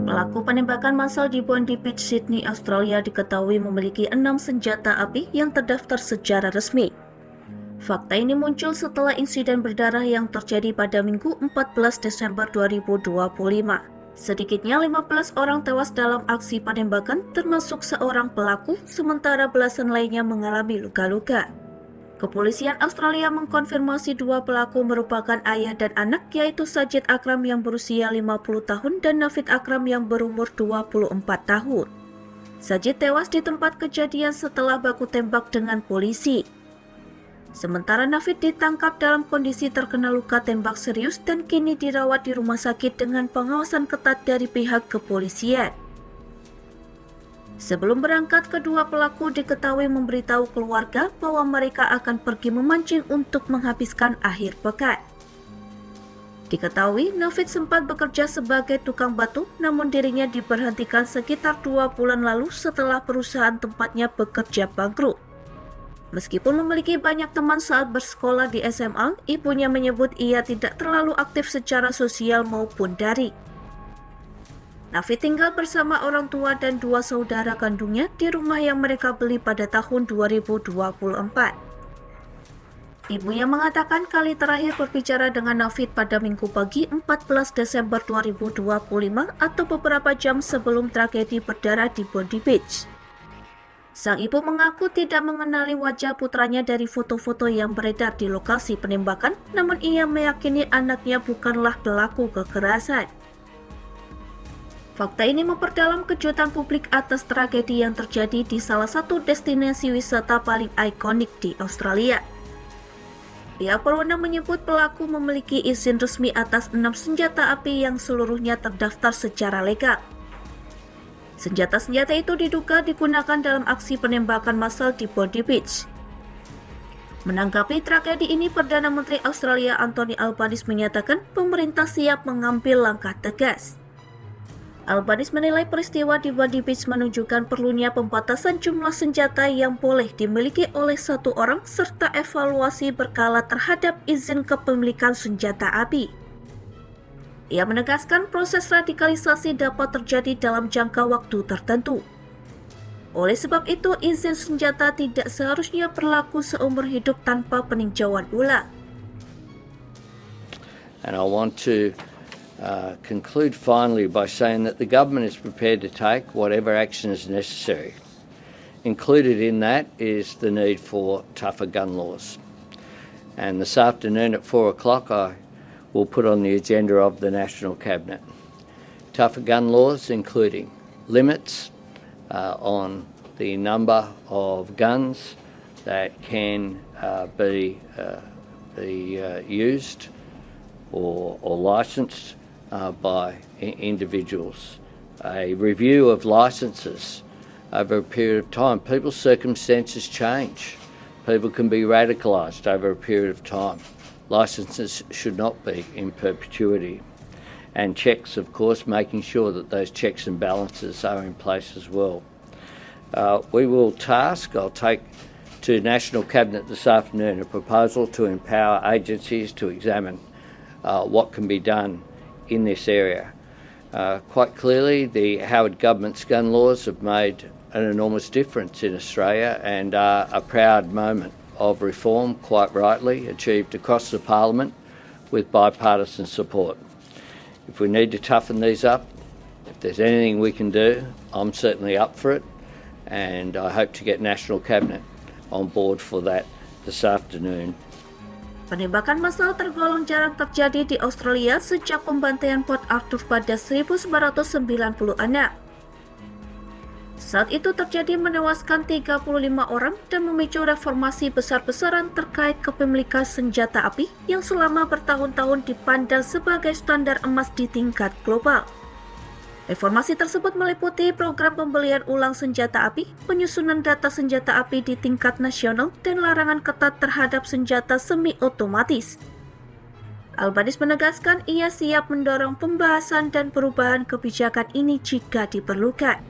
Pelaku penembakan massal di Bondi Beach, Sydney, Australia diketahui memiliki 6 senjata api yang terdaftar secara resmi. Fakta ini muncul setelah insiden berdarah yang terjadi pada Minggu 14 Desember 2025. Sedikitnya 15 orang tewas dalam aksi penembakan termasuk seorang pelaku, sementara belasan lainnya mengalami luka-luka. Kepolisian Australia mengkonfirmasi dua pelaku merupakan ayah dan anak, yaitu Sajid Akram yang berusia 50 tahun dan Nafid Akram yang berumur 24 tahun. Sajid tewas di tempat kejadian setelah baku tembak dengan polisi. Sementara Nafid ditangkap dalam kondisi terkena luka tembak serius dan kini dirawat di rumah sakit dengan pengawasan ketat dari pihak kepolisian. Sebelum berangkat, kedua pelaku diketahui memberitahu keluarga bahwa mereka akan pergi memancing untuk menghabiskan akhir pekan. Diketahui, Nafid sempat bekerja sebagai tukang batu, namun dirinya diberhentikan sekitar 2 bulan lalu setelah perusahaan tempatnya bekerja bangkrut. Meskipun memiliki banyak teman saat bersekolah di SMA, ibunya menyebut ia tidak terlalu aktif secara sosial maupun daring. Nafid tinggal bersama orang tua dan 2 saudara kandungnya di rumah yang mereka beli pada tahun 2024. Ibunya mengatakan kali terakhir berbicara dengan Nafid pada Minggu pagi 14 Desember 2025 atau beberapa jam sebelum tragedi berdarah di Bondi Beach. Sang ibu mengaku tidak mengenali wajah putranya dari foto-foto yang beredar di lokasi penembakan, namun ia meyakini anaknya bukanlah pelaku kekerasan. Fakta ini memperdalam kejutan publik atas tragedi yang terjadi di salah satu destinasi wisata paling ikonik di Australia. Pihak berwenang menyebut pelaku memiliki izin resmi atas 6 senjata api yang seluruhnya terdaftar secara legal. Senjata-senjata itu diduga digunakan dalam aksi penembakan massal di Bondi Beach. Menanggapi tragedi ini, Perdana Menteri Australia Anthony Albanese menyatakan pemerintah siap mengambil langkah tegas. Albanese menilai peristiwa di Bondi Beach menunjukkan perlunya pembatasan jumlah senjata yang boleh dimiliki oleh satu orang serta evaluasi berkala terhadap izin kepemilikan senjata api. Ia menegaskan proses radikalisasi dapat terjadi dalam jangka waktu tertentu. Oleh sebab itu, izin senjata tidak seharusnya berlaku seumur hidup tanpa peninjauan ulang. And I want to conclude finally by saying that the government is prepared to take whatever action is necessary. Included in that is the need for tougher gun laws. And this afternoon at 4 o'clock I will put on the agenda of the National Cabinet tougher gun laws, including limits on the number of guns that can be used or licensed by individuals. A review of licenses over a period of time. People's circumstances change. People can be radicalised over a period of time. Licenses should not be in perpetuity. And checks, of course, making sure that those checks and balances are in place as well. I'll take to National Cabinet this afternoon a proposal to empower agencies to examine what can be done in this area. Quite clearly, the Howard government's gun laws have made an enormous difference in Australia and are a proud moment of reform, quite rightly, achieved across the Parliament with bipartisan support. If we need to toughen these up, if there's anything we can do, I'm certainly up for it, and I hope to get National Cabinet on board for that this afternoon. Penembakan massal tergolong jarang terjadi di Australia sejak pembantaian Port Arthur pada 1996. Saat itu terjadi menewaskan 35 orang dan memicu reformasi besar-besaran terkait kepemilikan senjata api yang selama bertahun-tahun dipandang sebagai standar emas di tingkat global. Reformasi tersebut meliputi program pembelian ulang senjata api, penyusunan data senjata api di tingkat nasional, dan larangan ketat terhadap senjata semi-otomatis. Albanese menegaskan ia siap mendorong pembahasan dan perubahan kebijakan ini jika diperlukan.